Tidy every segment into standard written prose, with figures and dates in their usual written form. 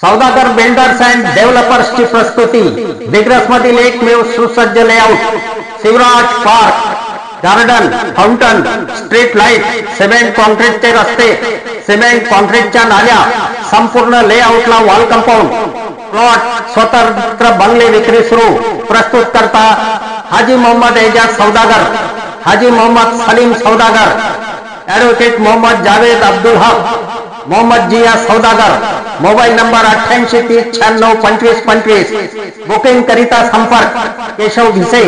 Saudagar builders and डेव्हलपर्सची प्रस्तुती दिग्रस मधील एकमेव सुसज्ज layout, Shivraj park, garden, fountain, street light, cement कॉन्क्रीटचे रस्ते, सिमेंट कॉन्क्रीटच्या नाल्या, संपूर्ण लेआउटला वॉल कंपाऊंड, प्लॉट, स्वतंत्र बंगले विक्री सुरू। प्रस्तुत करता Haji Mohammad Ejaz Saudagar, Haji Mohammad Salim Saudagar, advocate Mohammad Javed Abdul Haq, Mohammad Jiya Saudagar. Mobile number 8830962525। Booking करिता संपर्क Keshav Bhise.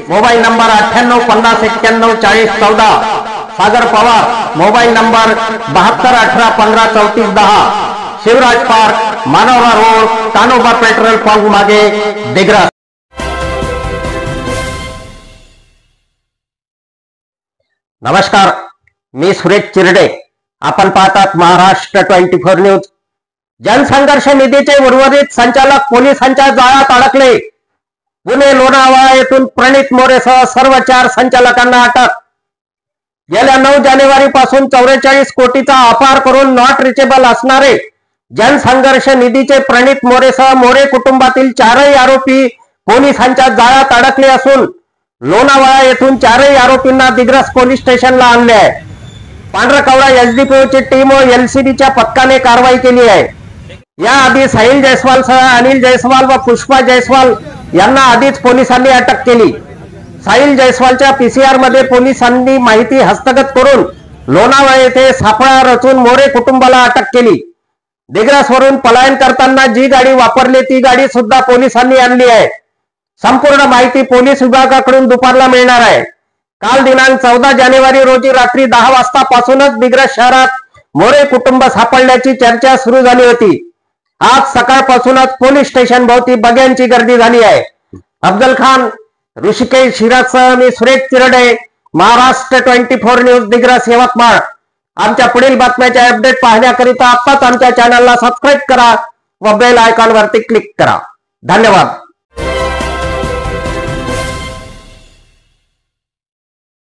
Mobile number 9850914014। Sagar Pawar. Mobile number 7218153410। Shivraj park, Manwara road, Kanoba petrol pump मागे, दिग्रस। नमस्कार, मी सुरेश चिरडे। आपण पाहतात महाराष्ट्र 24 न्यूज। जनसंघर्ष निधीचे उर्वरित संचालक पोलिसांच्या जाळ्यात अडकले। पुणे लोणावळा येथून प्रणित मोरेसह सर्व 4 संचालकांना अटक। गेल्या 9 जानेवारी पासून 44 कोटीचा अपार करून नॉट रिचेबल असणारे जनसंघर्ष निधीचे प्रणित मोरेसह मोरे कुटुंबातील 4ही आरोपी पोलिसांच्या जाळ्यात अडकले असून लोणावळा येथून 4ही आरोपींना दिग्रस पोलीस स्टेशनला आणले आहे। पांढरकवडा एसडीपीओची टीम व एलसीबीच्या पथकाने कारवाई केली आहे। याआधी साहिल जयस्वाल सह अनिल जयस्वाल व पुष्पा जयस्वाल यांना आधीच पोलिसांनी अटक केली। साहिल जयस्वालच्या पीसीआर मध्ये पोलिसांनी माहिती हस्तगत करून लोणावळा येथे सापळा रचून मोरे कुटुंबाला अटक केली। दिग्रसवरून पलायन करताना जी गाडी वापरली ती गाडी सुद्धा पोलिसांनी आणली आहे। संपूर्ण माहिती पोलीस विभागाकडून दुपारला मिळणार आहे। काल दिनांक 14 जानेवारी रोजी रात्री 10 वाजतापासूनच दिग्रस शहरात मोरे कुटुंब सापडल्याची चर्चा सुरू झाली होती। आज सकाळपासूनच पोलीस स्टेशन भोवती बघ्यांची गर्दी झाली आहे। अफजल खान, ऋषिकेश शिराजसह मी सुरेश चिरडे, महाराष्ट्र 24 न्यूज, दिग्रस, यवतमाळ। आमच्या पुढील बातम्याचे अपडेट पाहण्याकरिता आत्ताच आमच्या चॅनलला सबस्क्राईब करा व बेल आयकॉन वरती क्लिक करा। धन्यवाद।